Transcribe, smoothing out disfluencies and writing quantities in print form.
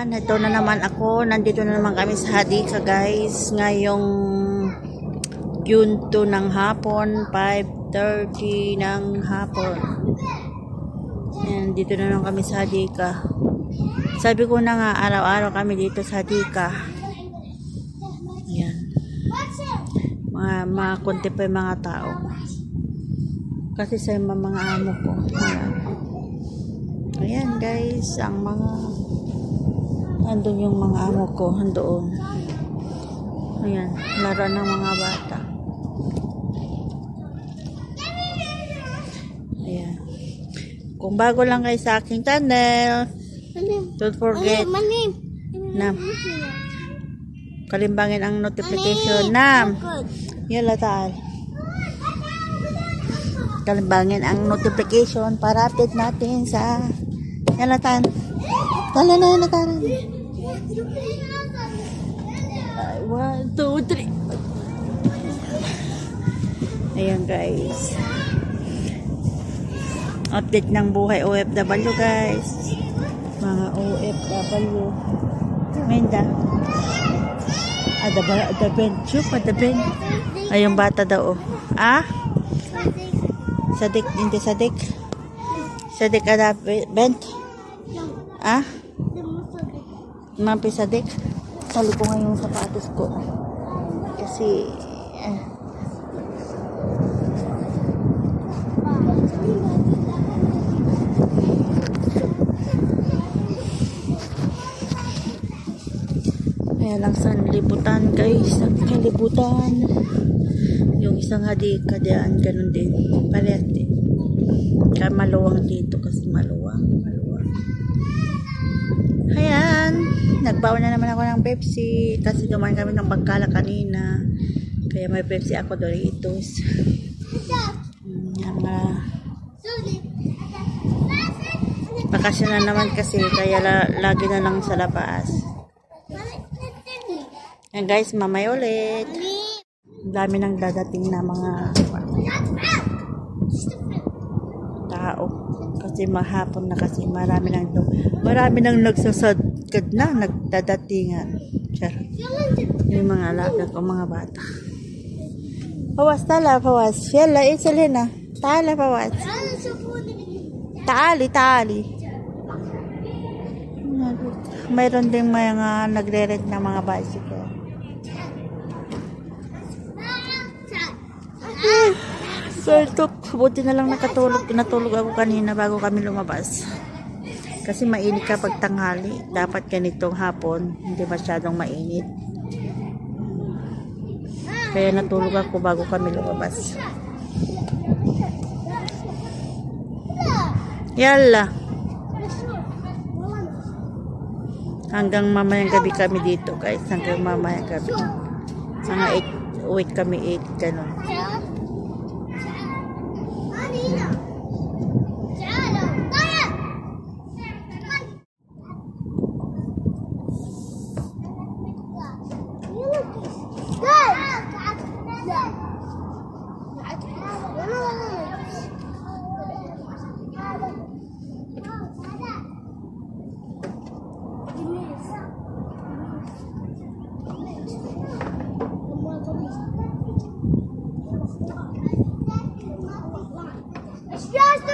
Ayan, ito na naman ako. Nandito na naman kami sa Hadika, guys. Ngayong June 2 ng hapon, 5:30 ng hapon. Ayan, dito na naman kami sa Hadika. Sabi ko na nga, araw-araw kami dito sa Hadika. Ayan. Mga konti pa yung mga tao. Kasi sa mga amo ko. Ayan guys, ang mga andun yung mga amo ko, andoon. Ayan, laro ng mga bata. Ayan. Kung bago lang kayo sa aking channel, don't forget na kalimbangin ang notification na yala taal. Kalimbangin ang notification para update natin sa yalatan. Tala na yalatan. 1, 2, 3. Ayan guys. Update ng buhay OFW guys. Mga OFW. Menda. The bench. The bench. Ay, yung bata daw. Ah? Sadik, hindi sadik. Sadik ada bent. Ah? Mampi sadik. Sali ko nga yung sapatos ko. Kasi ayan lang sa libutan guys. Sa libutan. Yung isang Hadika diyan, ganun din. Parehas din. Kaya maluwang dito kasi maluwang. Ayan. Nagbawa na naman ako ng Pepsi. Kasi dumaan kami ng Bangkala kanina. Kaya may Pepsi ako Doritos. Bakasyon na naman kasi. Kaya lagi na lang sa labas. Ayan guys, mamay ulit. Dami nang dadating na mga tao kasi mahapon na kasi marami nang nagsasagad na nagdadatingan. Yung mga alaga ko, mga bata. Pawas tala, pawas. Yala, isalin na. Tala, pawas. Taali. Mayroon din mga nagre-rent ng mga bicycle. So ito, buti na lang natulog ako kanina bago kami lumabas. Kasi mainit kapag tanghali. Dapat ganitong hapon, hindi masyadong mainit. Kaya natulog ako bago kami lumabas. Yalla. Hanggang mamayang gabi kami dito guys. Hanggang mamayang gabi. Mga 8, uwi kami 8, ganun. Just